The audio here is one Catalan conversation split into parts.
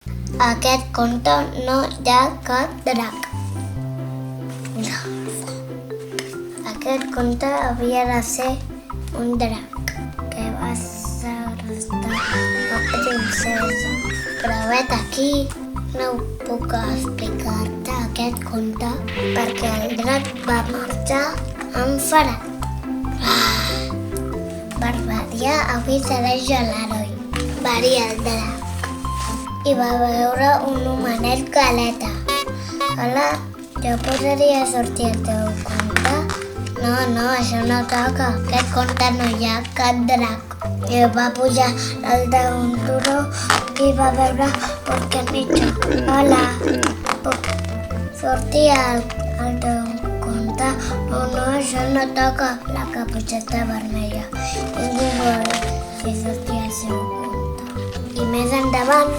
Aquest conte no hi ha cap drac. Aquest conte havia de ser un drac que va segrestar la princesa. Però vet aquí, no puc explicar-te aquest conte perquè el drac va marxar enfadat. Barbària avui sereix a l'heroi, va dir el drac. I va veure un homenet galeta. Hola, jo podria sortir al teu conte? No, això no toca. Aquest conte no hi ha cap drac. I va pujar dalt d'un turó i va veure un caniche. Hola, puc sortir al teu conte? No, això no toca. La caputxeta vermella. Ningú vol si sortir al seu conte. I més endavant,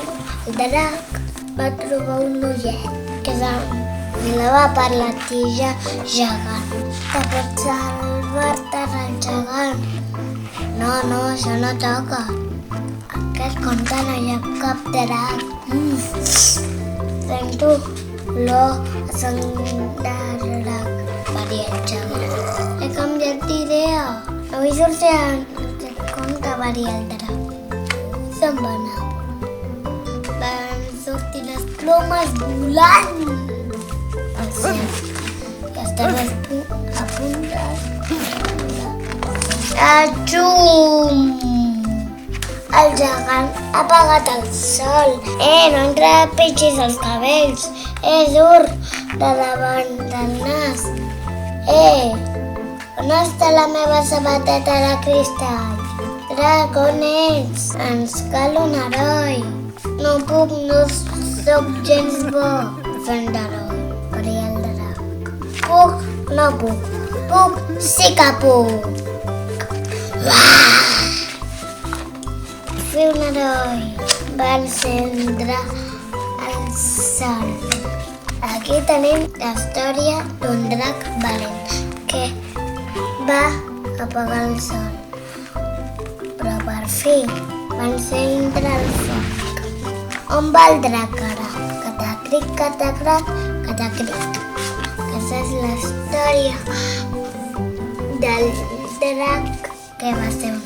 el drac va trobar un ullet que s'enfilava per la tija gegant. Que pots salvar-te del gegant? No, això no toca. Aquest conte no hi ha cap drac. Sento l'olor a sang de drac, va dir el gegant. He canviat d'idea. No vull sortir aquest conte, va dir el drac. Se'n va anar. Van sortir les plomes volant al cel. I estava a punt de... Atxum! El gegant ha apagat el sol. No em trepitgis els cabells. Surt de davant del nas. On està la meva sabateta de cristall? Drac, on ets? Ens cal un heroi. No puc, no sóc gens bo fent d'heroi, va dir el drac. Puc, no puc. Puc, sí que puc. Fer un heroi. Va encendre el sol. Aquí tenim la història d'un drac valent que va apagar el sol. Però per fi va encendre el foc. On va el drac ara? Catacric, catacrac, catacric. Aquesta és la història del drac que va ser un